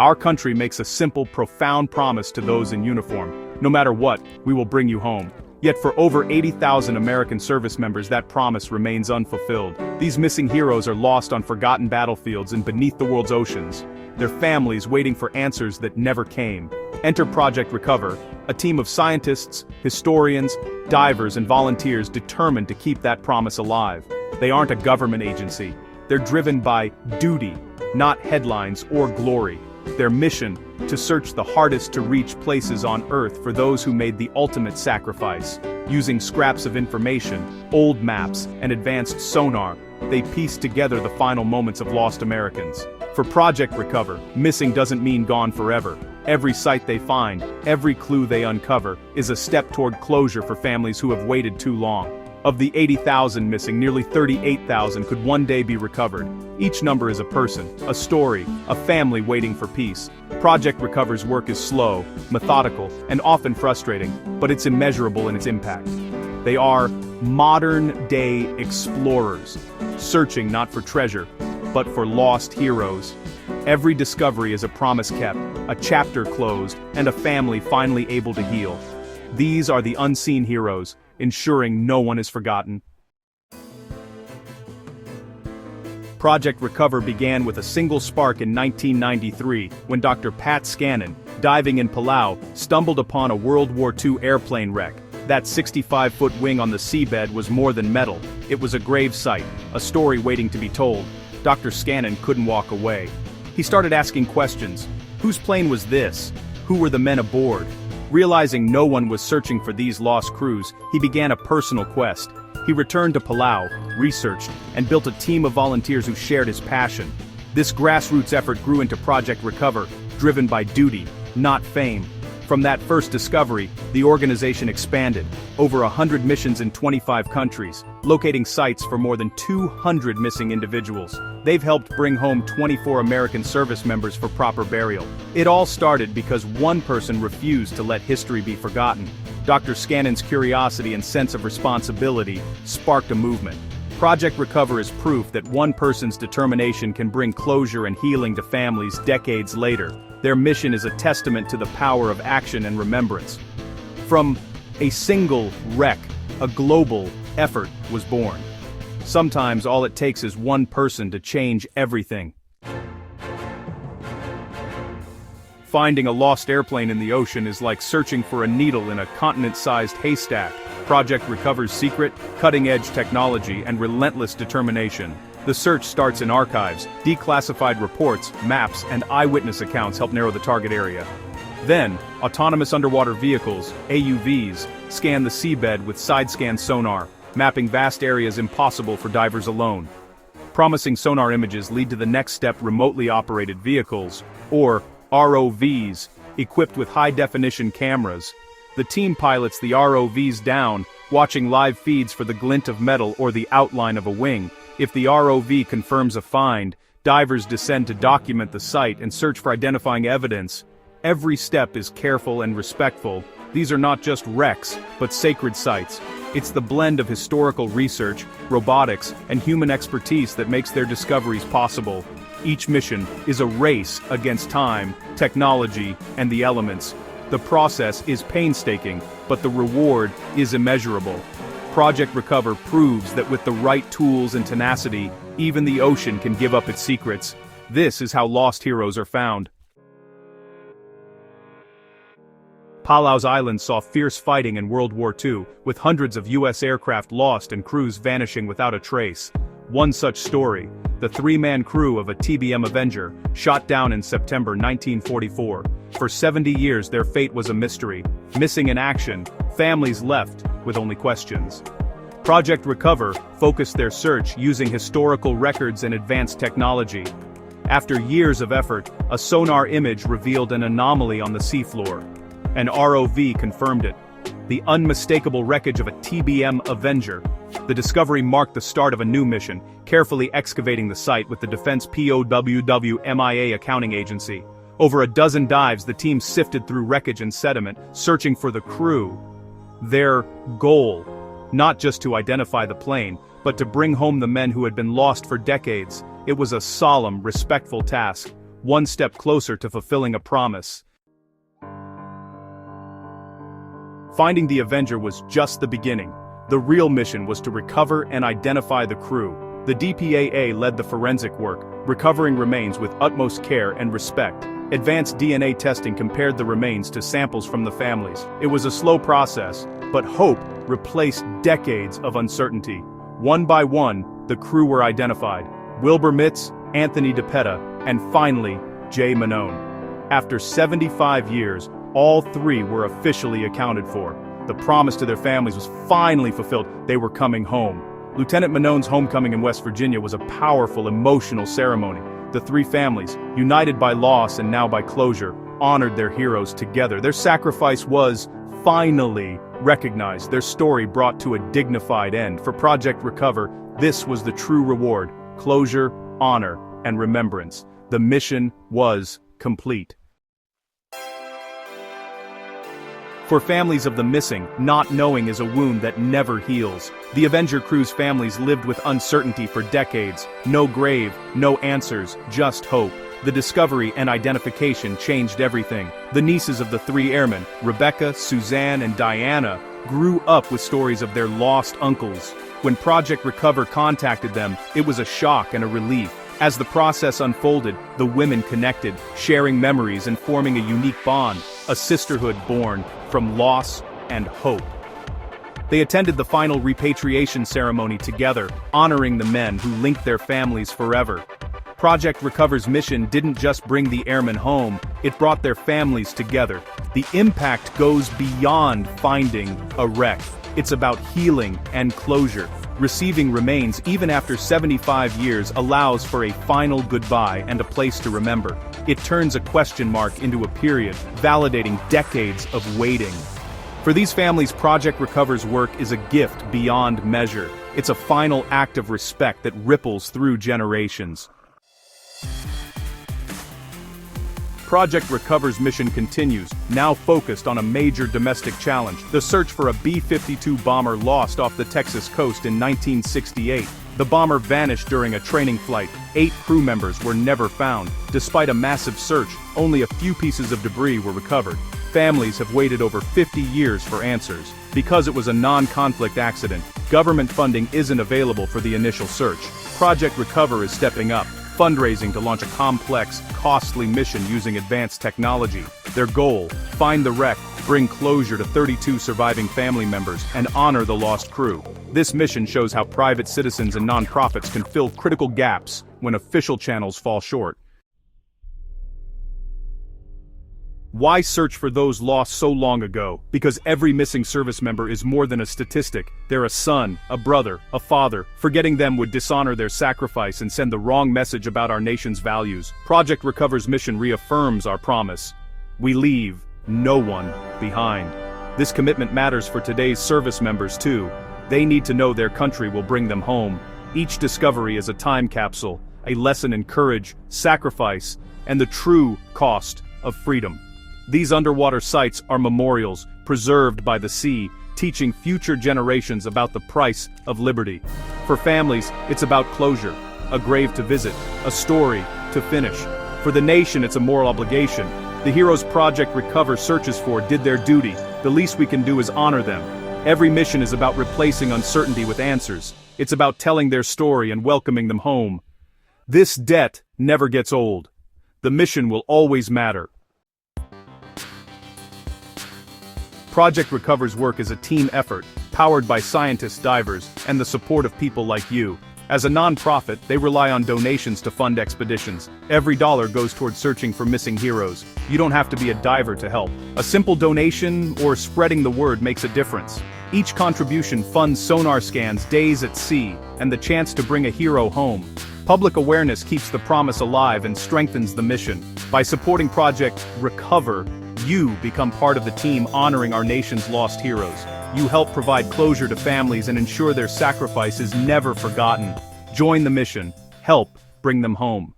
Our country makes a simple, profound promise to those in uniform. No matter what, we will bring you home. Yet for over 80,000 American service members that promise remains unfulfilled. These missing heroes are lost on forgotten battlefields and beneath the world's oceans. Their families waiting for answers that never came. Enter Project Recover, a team of scientists, historians, divers and volunteers determined to keep that promise alive. They aren't a government agency. They're driven by duty, not headlines or glory. Their mission, to search the hardest to reach places on Earth for those who made the ultimate sacrifice. Using scraps of information, old maps, and advanced sonar, they piece together the final moments of lost Americans. For Project Recover, missing doesn't mean gone forever. Every site they find, every clue they uncover, is a step toward closure for families who have waited too long. Of the 80,000 missing, nearly 38,000 could one day be recovered. Each number is a person, a story, a family waiting for peace. Project Recover's work is slow, methodical, and often frustrating, but it's immeasurable in its impact. They are modern-day explorers, searching not for treasure, but for lost heroes. Every discovery is a promise kept, a chapter closed, and a family finally able to heal. These are the unseen heroes, ensuring no one is forgotten. Project Recover began with a single spark in 1993, when Dr. Pat Scannon, diving in Palau, stumbled upon a World War II airplane wreck. That 65-foot wing on the seabed was more than metal. It was a grave site, a story waiting to be told. Dr. Scannon couldn't walk away. He started asking questions. Whose plane was this? Who were the men aboard? Realizing no one was searching for these lost crews, he began a personal quest. He returned to Palau, researched, and built a team of volunteers who shared his passion. This grassroots effort grew into Project Recover, driven by duty, not fame. From that first discovery, the organization expanded, over 100 missions in 25 countries, locating sites for more than 200 missing individuals. They've helped bring home 24 American service members for proper burial. It all started because one person refused to let history be forgotten. Dr. Scannon's curiosity and sense of responsibility sparked a movement. Project Recover is proof that one person's determination can bring closure and healing to families decades later. Their mission is a testament to the power of action and remembrance. From a single wreck, a global effort was born. Sometimes all it takes is one person to change everything. Finding a lost airplane in the ocean is like searching for a needle in a continent-sized haystack. Project Recover's secret, cutting-edge technology, and relentless determination. The search starts in archives. Declassified reports, maps, and eyewitness accounts help narrow the target area. Then, autonomous underwater vehicles, AUVs, scan the seabed with side-scan sonar, mapping vast areas impossible for divers alone. Promising sonar images lead to the next step: remotely operated vehicles, or ROVs, equipped with high-definition cameras. The team pilots the ROVs down, watching live feeds for the glint of metal or the outline of a wing. If the ROV confirms a find, divers descend to document the site and search for identifying evidence. Every step is careful and respectful. These are not just wrecks, but sacred sites. It's the blend of historical research, robotics, and human expertise that makes their discoveries possible. Each mission is a race against time, technology, and the elements. The process is painstaking, but the reward is immeasurable. Project Recover proves that with the right tools and tenacity, even the ocean can give up its secrets. This is how lost heroes are found. Palau's island saw fierce fighting in World War II, with hundreds of U.S. aircraft lost and crews vanishing without a trace. One such story, the three-man crew of a TBM Avenger, shot down in September 1944. For 70 years their fate was a mystery. Missing in action, families left with only questions. Project Recover focused their search using historical records and advanced technology. After years of effort, a sonar image revealed an anomaly on the seafloor. An ROV confirmed it. The unmistakable wreckage of a TBM Avenger. The discovery marked the start of a new mission, carefully excavating the site with the Defense POWW-MIA accounting agency. Over a dozen dives, the team sifted through wreckage and sediment, searching for the crew. Their goal, not just to identify the plane, but to bring home the men who had been lost for decades. It was a solemn, respectful task. one step closer to fulfilling a promise. Finding the Avenger was just the beginning. The real mission was to recover and identify the crew. The DPAA led the forensic work, recovering remains with utmost care and respect. Advanced DNA testing compared the remains to samples from the families. It was a slow process, but hope replaced decades of uncertainty. One by one, the crew were identified: Wilbur Mitz, Anthony DePetta, and finally, Jay Manone. After 75 years, all three were officially accounted for. The promise to their families was finally fulfilled. They were coming home. Lieutenant Manone's homecoming in West Virginia was a powerful, emotional ceremony. The three families, united by loss and now by closure, honored their heroes together. Their sacrifice was finally recognized, their story brought to a dignified end. For Project Recover, this was the true reward: closure, honor, and remembrance. The mission was complete. For families of the missing, not knowing is a wound that never heals. The Avenger crew's families lived with uncertainty for decades. No grave, no answers, just hope. The discovery and identification changed everything. The nieces of the three airmen, Rebecca, Suzanne, and Diana, grew up with stories of their lost uncles. When Project Recover contacted them, it was a shock and a relief. As the process unfolded, the women connected, sharing memories and forming a unique bond, a sisterhood born from loss and hope. They attended the final repatriation ceremony together, honoring the men who linked their families forever. Project Recover's mission didn't just bring the airmen home, it brought their families together. The impact goes beyond finding a wreck. It's about healing and closure. Receiving remains even after 75 years allows for a final goodbye and a place to remember. It turns a question mark into a period, validating decades of waiting. For these families, Project Recover's work is a gift beyond measure. It's a final act of respect that ripples through generations. Project Recover's mission continues, now focused on a major domestic challenge: the search for a B-52 bomber lost off the Texas coast in 1968. The bomber vanished during a training flight. 8 crew members were never found. Despite a massive search, only a few pieces of debris were recovered. Families have waited over 50 years for answers. Because it was a non-conflict accident, government funding isn't available for the initial search. Project Recover is stepping up, fundraising to launch a complex, costly mission using advanced technology. Their goal: find the wreck, bring closure to 32 surviving family members, and honor the lost crew. This mission shows how private citizens and nonprofits can fill critical gaps when official channels fall short. Why search for those lost so long ago? Because every missing service member is more than a statistic. They're a son, a brother, a father. Forgetting them would dishonor their sacrifice and send the wrong message about our nation's values. Project Recover's mission reaffirms our promise: we leave no one behind. This commitment matters for today's service members too. They need to know their country will bring them home. Each discovery is a time capsule, a lesson in courage, sacrifice, and the true cost of freedom. These underwater sites are memorials, preserved by the sea, teaching future generations about the price of liberty. For families, it's about closure, a grave to visit, a story to finish. For the nation, it's a moral obligation. The heroes Project Recover searches for did their duty. The least we can do is honor them. Every mission is about replacing uncertainty with answers. It's about telling their story and welcoming them home. This debt never gets old. The mission will always matter. Project Recover's work is a team effort, powered by scientists, divers, and the support of people like you. As a non-profit, they rely on donations to fund expeditions. Every dollar goes toward searching for missing heroes. You don't have to be a diver to help. A simple donation or spreading the word makes a difference. Each contribution funds sonar scans, days at sea, and the chance to bring a hero home. Public awareness keeps the promise alive and strengthens the mission. By supporting Project Recover, you become part of the team honoring our nation's lost heroes. You help provide closure to families and ensure their sacrifice is never forgotten. Join the mission. Help bring them home.